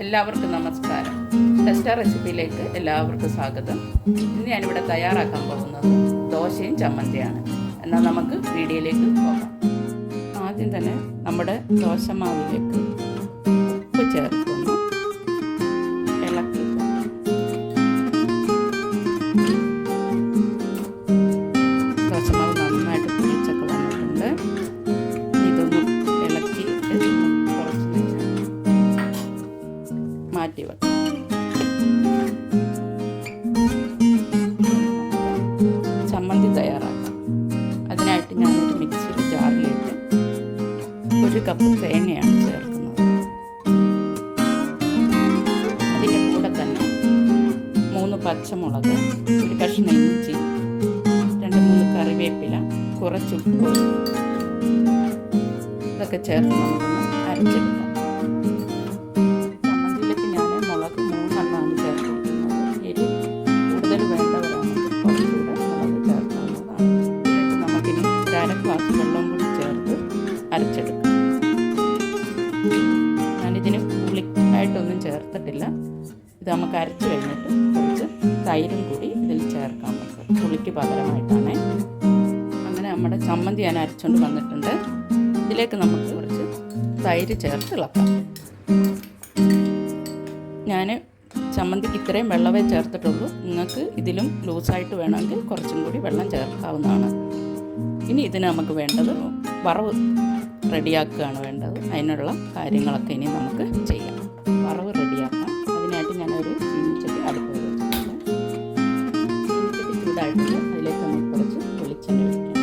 എല്ലാവർക്കും നമസ്കാരം. ടെസ്റ്റ റെസിപ്പിയിലേക്ക് എല്ലാവർക്കും സ്വാഗതം. ഇന്ന് ഞാനിവിടെ തയ്യാറാക്കാൻ പോകുന്നത് ദോശയും ചമ്മന്തിയാണ്. എന്നാൽ നമുക്ക് വീഡിയോയിലേക്ക് പോകാം. ആദ്യം തന്നെ നമ്മുടെ ദോശമാവിലേക്ക് ഉപ്പ് ചേർക്കുന്നു, ഇളക്കി ദോശമാവ് നന്നായിട്ട് പൊടിച്ചൊക്കെ വന്നിട്ടുണ്ട്. ഇതൊന്നും ഇളക്കി മാറ്റി വെക്കാം. ചമ്മന്തി തയ്യാറാക്കാം. അതിനായിട്ട് ഞാനൊരു മിക്സിയുടെ ജാറിലേക്ക് 1 കപ്പ് തേങ്ങയാണ് ചേർക്കുന്നത്. അതിൻ്റെ കൂടെ തന്നെ 3 പച്ചമുളക്, 1 കഷ്ണം ഇഞ്ചി, 2-3 കറിവേപ്പില, കുറച്ച് ഉപ്പ്, ഇതൊക്കെ ചേർത്ത് നമുക്കൊന്ന് അരച്ചെടുക്കാം. വെള്ളം കൂടി ചേർത്ത് അരച്ചെടുക്കും. ഞാനിതിന് പുളിയായിട്ടൊന്നും ചേർത്തിട്ടില്ല. ഇത് നമുക്ക് അരച്ച് കഴിഞ്ഞിട്ട് കുറച്ച് തൈരും കൂടി ഇതിൽ ചേർക്കാം. നമുക്ക് പുളിക്ക് പകരമായിട്ടാണ്. അങ്ങനെ നമ്മുടെ ചമ്മന്തി ഞാൻ അരച്ചുകൊണ്ട് വന്നിട്ടുണ്ട്. ഇതിലേക്ക് നമുക്ക് കുറച്ച് തൈര് ചേർത്ത് ഇളക്കാം. ഞാൻ ചമ്മന്തിക്ക് ഇത്രയും വെള്ളമേ ചേർത്തിട്ടുള്ളൂ. നിങ്ങൾക്ക് ഇതിലും ലൂസായിട്ട് വേണമെങ്കിൽ കുറച്ചും കൂടി വെള്ളം ചേർക്കാവുന്നതാണ്. ഇനി ഇതിന് നമുക്ക് വേണ്ടത് വറവ് റെഡിയാക്കുകയാണ് വേണ്ടത്. അതിനുള്ള കാര്യങ്ങളൊക്കെ ഇനി നമുക്ക് ചെയ്യാം. വറവ് റെഡിയാക്കാം. അതിനായിട്ട് ഞാനൊരു ചീനിച്ചട്ടി അടുപ്പിൽ വെച്ചിട്ടുണ്ട്. ചീനിച്ചട്ടി ചൂടായിട്ടുണ്ട്. അതിലേക്ക് നമുക്ക് കുറച്ച് വെളിച്ചെണ്ണ ഒഴിക്കാം.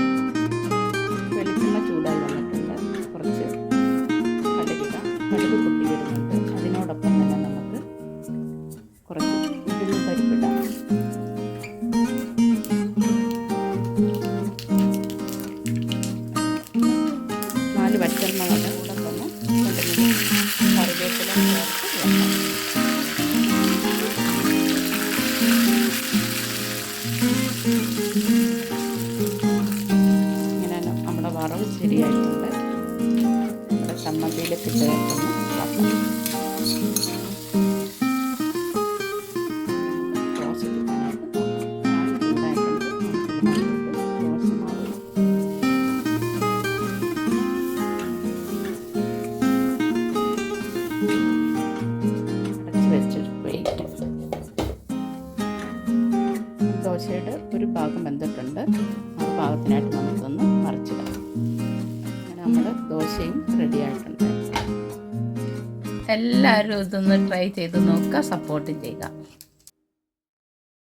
വെളിച്ചെണ്ണ ചൂടായി വന്നിട്ടുണ്ട്. കുറച്ച് കടുകിടാം. കടുക് പൊട്ടി വരുന്നുണ്ട്. അതിനോടൊപ്പം തന്നെ നമുക്ക് കുറച്ച് ഉഴുന്ന് പരിപ്പിടാം. വറ്റൽമുളക് കൂടെ തന്നെ കറിവേപ്പില ചേർത്ത് വെക്കാം. ഇങ്ങനെ നമ്മുടെ വറവ് ശരിയായിട്ടുണ്ട്. നമ്മുടെ ചമ്മന്തിയിലേക്ക് ചേർത്തൊന്ന് ഇളക്കാം. ദോശയുടെ ഒരു ഭാഗം വെന്തിട്ടുണ്ട്. ആ ഭാഗത്തിനായിട്ട് നമുക്കൊന്ന് മറിച്ചിടാം. അങ്ങനെ നമ്മുടെ ദോശയും റെഡി ആയിട്ടുണ്ട്. എല്ലാവരും ഇതൊന്ന് ട്രൈ ചെയ്ത് നോക്കുക, സപ്പോർട്ട് ചെയ്യുക.